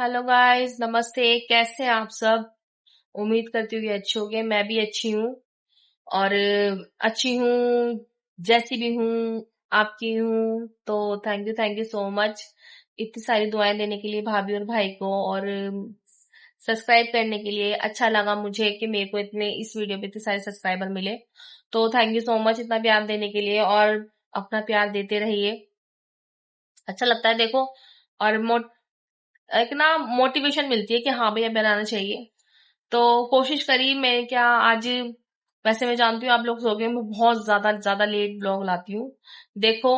Hello guys, नमस्ते। कैसे हैं आप सब? उम्मीद करती हूँ कि अच्छे होंगे। मैं भी अच्छी हूँ और अच्छी हूँ जैसी भी हूँ, आपकी हूँ। तो थैंक यू सो मच इतनी सारी दुआएं देने के लिए भाभी और भाई को, और सब्सक्राइब करने के लिए। अच्छा लगा मुझे कि मेरे को इतने इस वीडियो पे इतने सारे सब्सक्राइबर मिले। तो थैंक यू सो मच इतना प्यार देने के लिए, और अपना प्यार देते रहिए। अच्छा लगता है देखो, और एक ना मोटिवेशन मिलती है कि हाँ भैया बनाना चाहिए। तो कोशिश करी मैं, क्या आज वैसे मैं जानती हूँ आप लोग सोगे, मैं बहुत ज्यादा ज्यादा लेट ब्लॉग लाती हूँ। देखो,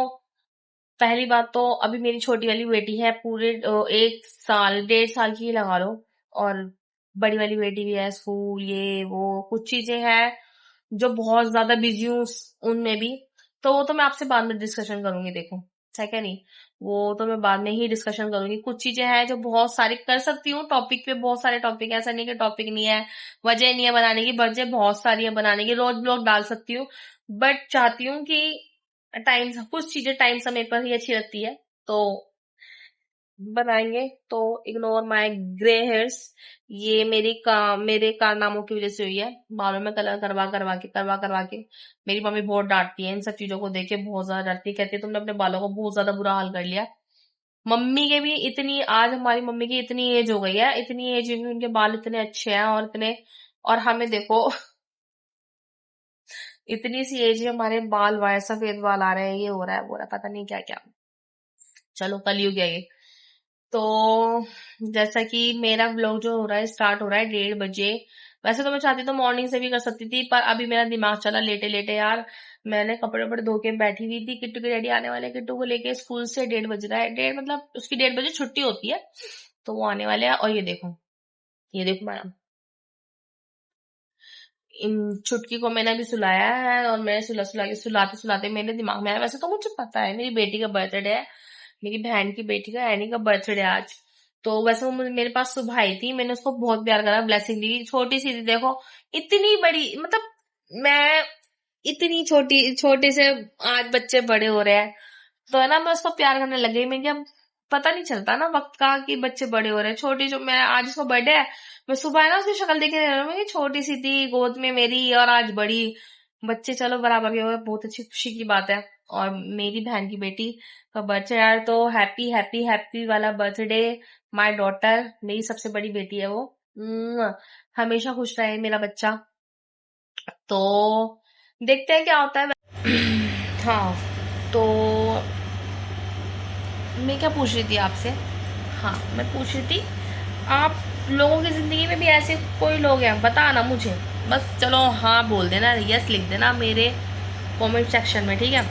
पहली बात तो अभी मेरी छोटी वाली बेटी है, पूरे 1 साल 1.5 साल की ही लगा लो। और बड़ी वाली बेटी भी है, स्कूल ये वो कुछ चीजें हैं जो बहुत ज्यादा बिजी हूँ उनमें भी। तो वो तो मैं आपसे बाद में डिस्कशन करूंगी, देखो ठीक है नहीं। वो तो मैं बाद में ही डिस्कशन करूंगी। कुछ चीजें हैं जो बहुत सारी कर सकती हूँ टॉपिक पे, बहुत सारे टॉपिक, ऐसा नहीं कि टॉपिक नहीं है, वजह नहीं है बनाने की, वजह बहुत सारी है बनाने की। रोज ब्लॉग डाल सकती हूँ, बट चाहती हूँ कि कुछ चीजें टाइम समय पर ही अच्छी लगती है, तो बनाएंगे। तो इग्नोर माय ग्रे हेयर्स। ये मेरे कारनामों की वजह से हुई है। बालों में कलर करवा करवा के मेरी मम्मी बहुत डांटती है, इन सब चीजों को देख के बहुत ज्यादा डांटती है। कहती है तुमने अपने बालों को बहुत ज्यादा बुरा हाल कर लिया। मम्मी के भी इतनी, आज हमारी मम्मी की इतनी एज हो गई है, इतनी एज में भी उनके बाल इतने अच्छे हैं, और इतने, और हमें देखो इतनी सी एज में हमारे बाल वाए सफेद बाल आ रहे हैं, ये हो रहा है वो रहा है, पता नहीं क्या क्या। चलो कलयुग है ये। तो जैसा कि मेरा व्लॉग जो हो रहा है, स्टार्ट हो रहा है 1:30 बजे। वैसे तो मैं चाहती तो मॉर्निंग से भी कर सकती थी, पर अभी मेरा दिमाग चला लेटे लेटे यार। मैंने कपड़े वपड़े धो के बैठी हुई थी, किट्टू के डैडी आने वाले, किट्टू को लेके स्कूल से 1:30 बज रहा है, डेढ़ मतलब उसकी 1:30 बजे छुट्टी होती है, तो वो आने वाले हैं। और ये देखो मैडम, इन छुटकी को मैंने अभी सुलाया है, और मैं सुलाते सुलाते मेरे दिमाग में आया, वैसे तो मुझे पता है मेरी बेटी का बर्थडे है, मेरी बहन की बेटी का, एनी का बर्थडे आज। तो वैसे वो मेरे पास सुबह आई थी, मैंने उसको बहुत प्यार करा, ब्लेसिंग दी, छोटी सी थी देखो, इतनी बड़ी मतलब, मैं इतनी छोटी छोटे से आज बच्चे बड़े हो रहे हैं, तो है ना, मैं उसको प्यार करने लग गई। मैं क्या, पता नहीं चलता ना वक्त का कि बच्चे बड़े हो रहे हैं। छोटी जो, मैं आज उसको बर्थडे है, मैं सुबह है ना उसकी शक्ल देखे रह रही हूँ, छोटी सी थी गोद में मेरी, और आज बड़ी। बच्चे चलो बराबर के हो गए, बहुत अच्छी खुशी की बात है। और मेरी बहन की बेटी का बर्थडे यार, तो हैप्पी हैप्पी हैप्पी वाला बर्थडे माय डॉटर, मेरी सबसे बड़ी बेटी है वो। हमेशा खुश रहे मेरा बच्चा। तो देखते हैं क्या होता है। हाँ, तो मैं क्या पूछ रही थी आपसे? हाँ, मैं पूछ रही थी, आप लोगों की जिंदगी में भी ऐसे कोई लोग हैं, बताना मुझे। बस चलो हाँ बोल देना, यस लिख देना मेरे कमेंट सेक्शन में, ठीक है?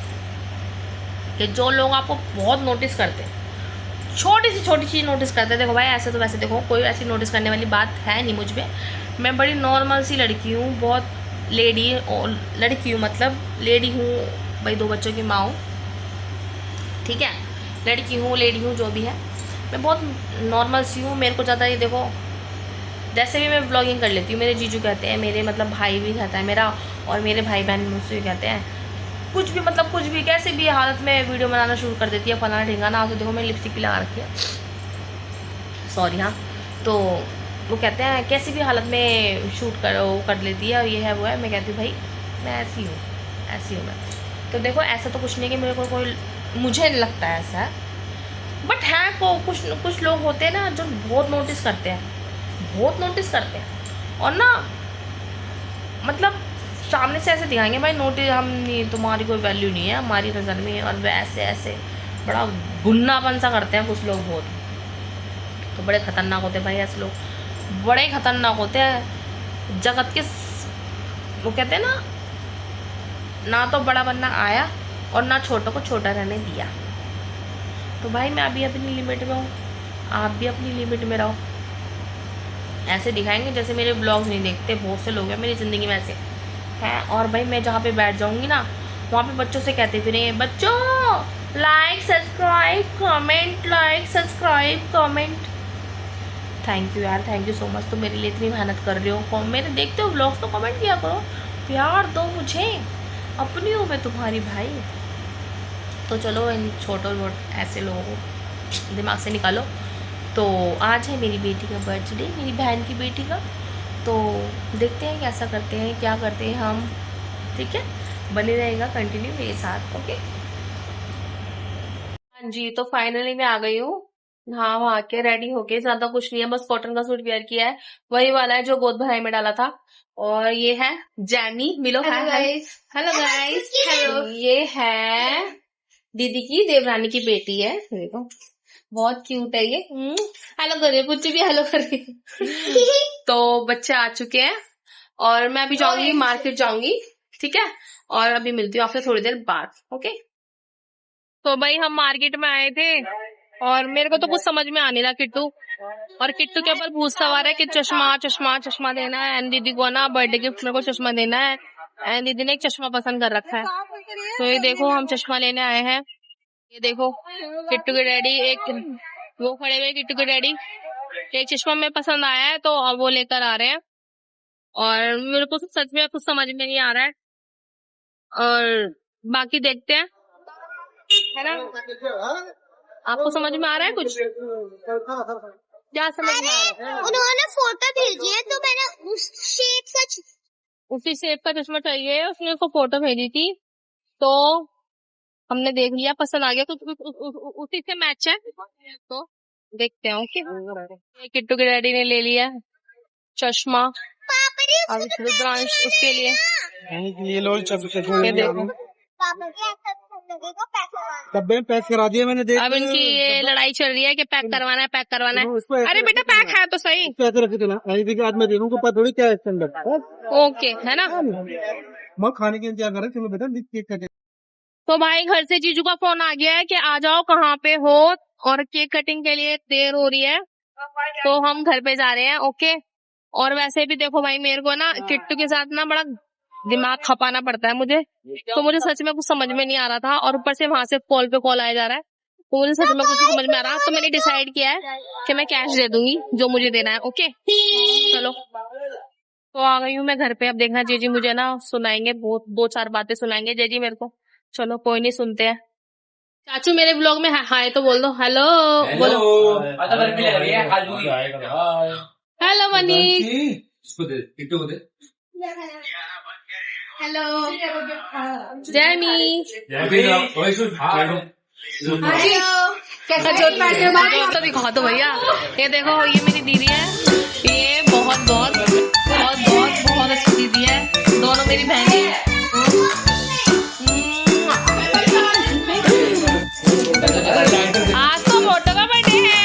कि जो लोग आपको बहुत नोटिस करते हैं, छोटी सी छोटी चीज़ नोटिस करते हैं। देखो भाई, ऐसे तो वैसे देखो कोई ऐसी नोटिस करने वाली बात है नहीं मुझ में। मैं बड़ी नॉर्मल सी लड़की हूँ, बहुत लेडी लड़की हूँ, मतलब लेडी हूँ भाई, 2 बच्चों की माँ हूँ, ठीक है? लड़की हूँ, लेडी हूँ, जो भी है, मैं बहुत नॉर्मल सी हूँ। मेरे को ज़्यादा ये देखो, जैसे भी मैं व्लॉगिंग कर लेती हूँ, मेरे जीजू कहते हैं, मेरे मतलब भाई भी कहता है मेरा, और मेरे भाई बहन मुझसे भी कहते हैं, कुछ भी मतलब कुछ भी कैसे भी हालत में वीडियो बनाना शुरू कर देती है, फलाना ढिंगाना। आप तो देखो मैं लिपस्टिक भी लगा रखी है, सॉरी हाँ। तो वो कहते हैं कैसी भी हालत में शूट कर लेती है, और ये है वो है। मैं कहती हूँ भाई मैं ऐसी हूँ, ऐसी हूँ मैं। तो देखो ऐसा तो कुछ नहीं कि मेरे को कोई, मुझे नहीं लगता है ऐसा, बट है को कुछ कुछ लोग होते हैं ना जो बहुत नोटिस करते हैं, बहुत नोटिस करते हैं, और ना मतलब सामने से ऐसे दिखाएंगे भाई नोटिस, हम नहीं, तुम्हारी कोई वैल्यू नहीं है हमारी नज़र में, और वैसे ऐसे बड़ा गुन्नापन सा करते हैं कुछ लोग बहुत। तो बड़े खतरनाक होते हैं भाई ऐसे लोग, बड़े खतरनाक होते हैं जगत के। वो कहते हैं ना तो बड़ा बनना आया, और ना छोटों को छोटा रहने दिया। तो भाई मैं अभी अपनी लिमिट में हूँ, आप भी अपनी लिमिट में रहो। ऐसे दिखाएंगे जैसे मेरे ब्लॉग नहीं देखते, बहुत से लोग हैं मेरी ज़िंदगी में ऐसे हैं। और भाई मैं जहाँ पे बैठ जाऊँगी ना, वहाँ पे बच्चों से कहते फिरेंगे, बच्चों like subscribe comment, like subscribe comment. Thank you यार, थैंक यू सो मच, तुम मेरे लिए इतनी मेहनत कर रहे हो, मेरे देखते हो ब्लॉग्स तो कमेंट किया करो, प्यार दो मुझे, अपनी हूँ मैं तुम्हारी भाई। तो चलो इन छोटो ऐसे लोगों को दिमाग से निकालो। तो आज है मेरी बेटी का बर्थडे, मेरी बहन की बेटी का। तो देखते हैं कैसा करते हैं, क्या करते हैं हम। ठीक है, बने रहेगा कंटिन्यू मेरे साथ। ओके हाँ जी, तो फाइनली मैं आ गई हूँ। हाँ, वहाँ के रेडी होके, ज्यादा कुछ नहीं है, बस कॉटन का सूट वेयर किया है, वही वाला है जो गोद भराई में डाला था। और ये है जैमी, मिलो। Hello hi guys. Hello guys. Hello. ये है दीदी की, देवरानी की बेटी है, देखो बहुत क्यूट है ये। हेलो करिए, कुछ भी हेलो करिए। तो बच्चे आ चुके हैं और मैं अभी जाऊंगी मार्केट जाऊंगी। ठीक है, और अभी मिलती हूँ आपसे थोड़ी देर बाद। ओके, तो भाई हम मार्केट में आए थे और मेरे को तो कुछ समझ में आने लगा किट्टू, और किट्टू के ऊपर भूत सवार है कि चश्मा चश्मा चश्मा देना है, एंड दीदी को ना बर्थडे गिफ्ट मेरे को चश्मा देना है, एंड दीदी ने एक चश्मा पसंद कर रखा है। तो ये देखो हम चश्मा लेने आए हैं। ये देखो किट्टू के डैडी, एक वो खड़े हुए किट्टू के डैडी, एक चश्मा में पसंद आया है तो अब वो लेकर आ रहे हैं, और मेरे को तो सच में कुछ समझ में नहीं आ रहा है, और बाकी देखते हैं, है ना। आपको समझ में आ रहा है कुछ? क्या समझ में आ रहा है? उन्होंने फोटो भेजी है तो मैंने उस शेप का उसी शेप का चश्मा चाहिए, उसने उसको फोटो भेजी थी तो हमने देख लिया, पसंद आ गया, तो उसी से मैच है, तो देखते हैं। ओके, किट्टू के डैडी ने ले लिया चश्मा, अब रुद्रांश उसके लिए ये लो ये देखो। पापा के ऐसा लगेगा पैसा। डब्बे में पैक करा दिए मैंने, देख। अब इनकी ये लड़ाई चल रही है कि पैक करवाना है, पैक करवाना है। अरे बेटा पैक है तो सही। पैसे रखे थे ना, आज मैं दे दूंगा, पता थोड़ी क्या है स्टैंडर्ड। ओके है ना। मैं खाने के इंतजार कर रहा, चलो बेटा केक कटे। तो भाई घर से जीजू का फोन आ गया है कि आ जाओ, कहाँ पे हो, और केक कटिंग के लिए देर हो रही है, तो हम घर पे जा रहे हैं। ओके, और वैसे भी देखो भाई, मेरे को ना किट्टू के साथ ना बड़ा दिमाग खपाना पड़ता है मुझे, तो मुझे सच में कुछ समझ में नहीं आ रहा था, और ऊपर से वहां से कॉल पे कॉल आया जा रहा है, तो मुझे सच में कुछ समझ में आ रहा। तो मैंने डिसाइड किया है कि मैं कैश दे दूंगी जो मुझे देना है। ओके चलो, तो आ गई हूँ मैं घर पे। अब देखना जीजी मुझे ना सुनाएंगे, बहुत 2-4 बातें सुनाएंगे जीजी मेरे को। चलो कोई नहीं, सुनते हैं। चाचू मेरे ब्लॉग में हाय तो बोल दो, हेलो बोलो। हेलो मनीष, हेलो जैमी, कैसा जोत पाते हो भाई? तो दिखा दो भैया। ये देखो, ये मेरी दीदी है, ये बहुत बहुत बहुत बहुत बहुत अच्छी दीदी है, दोनों मेरी बहनें हैं। आज तो मोटो का बर्थडे है।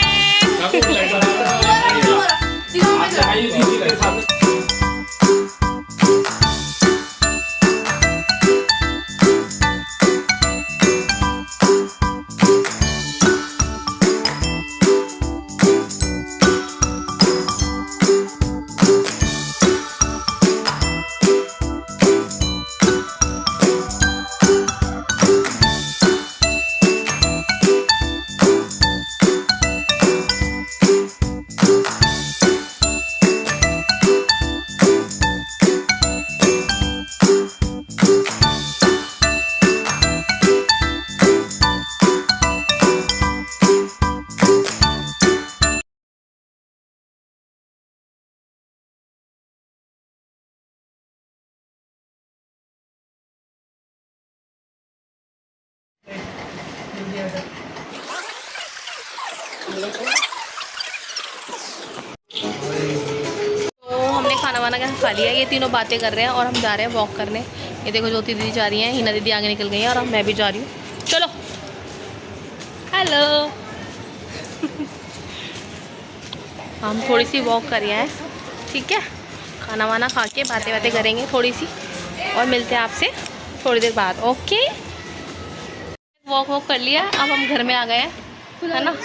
तो हमने खाना वाना खा लिया, ये तीनों बातें कर रहे हैं और हम जा रहे हैं वॉक करने। ये देखो ज्योति दीदी जा रही हैं, हिना दीदी आगे निकल गई हैं, और मैं भी जा रही हूँ। चलो हेलो। हम थोड़ी सी वॉक कर रहे हैं, ठीक है, खाना वाना खा के बातें बातें करेंगे थोड़ी सी, और मिलते हैं आपसे थोड़ी देर बाद। ओके, वॉक कर लिया, अब हम घर में आ गए हैं, है ना।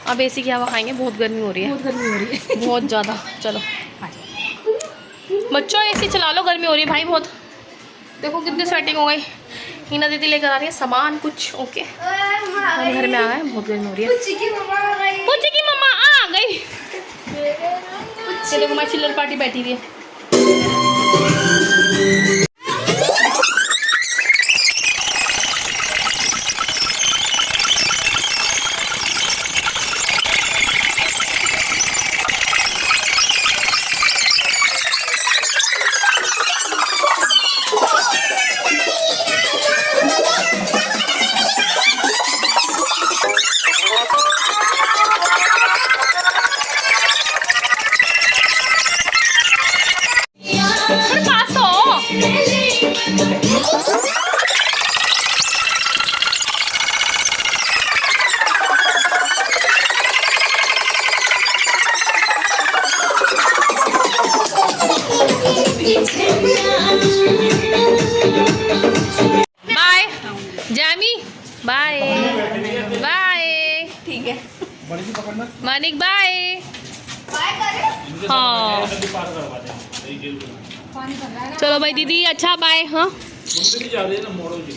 अब एसी की हवा खाएंगे, बहुत गर्मी हो रही है, बहुत गर्मी हो रही है, बहुत ज़्यादा। चलो बच्चों एसी चला लो, गर्मी हो रही है भाई बहुत। देखो कितनी स्वेटिंग हो गई। हिना दीदी लेकर आ रही है सामान कुछ। ओके, हम घर में आ गए, बहुत गर्मी हो रही है। पूछी की मम्मा आ गई। देखो हमारी चिल्लर पार्टी बैठी हुई है। है। बड़ी सी पकड़ना। मानिक बाय। बाय करे। हाँ पार करवा दें। चलो भाई दीदी अच्छा बाय। हाँ मुंबई जा रही है ना मोड़ो जी।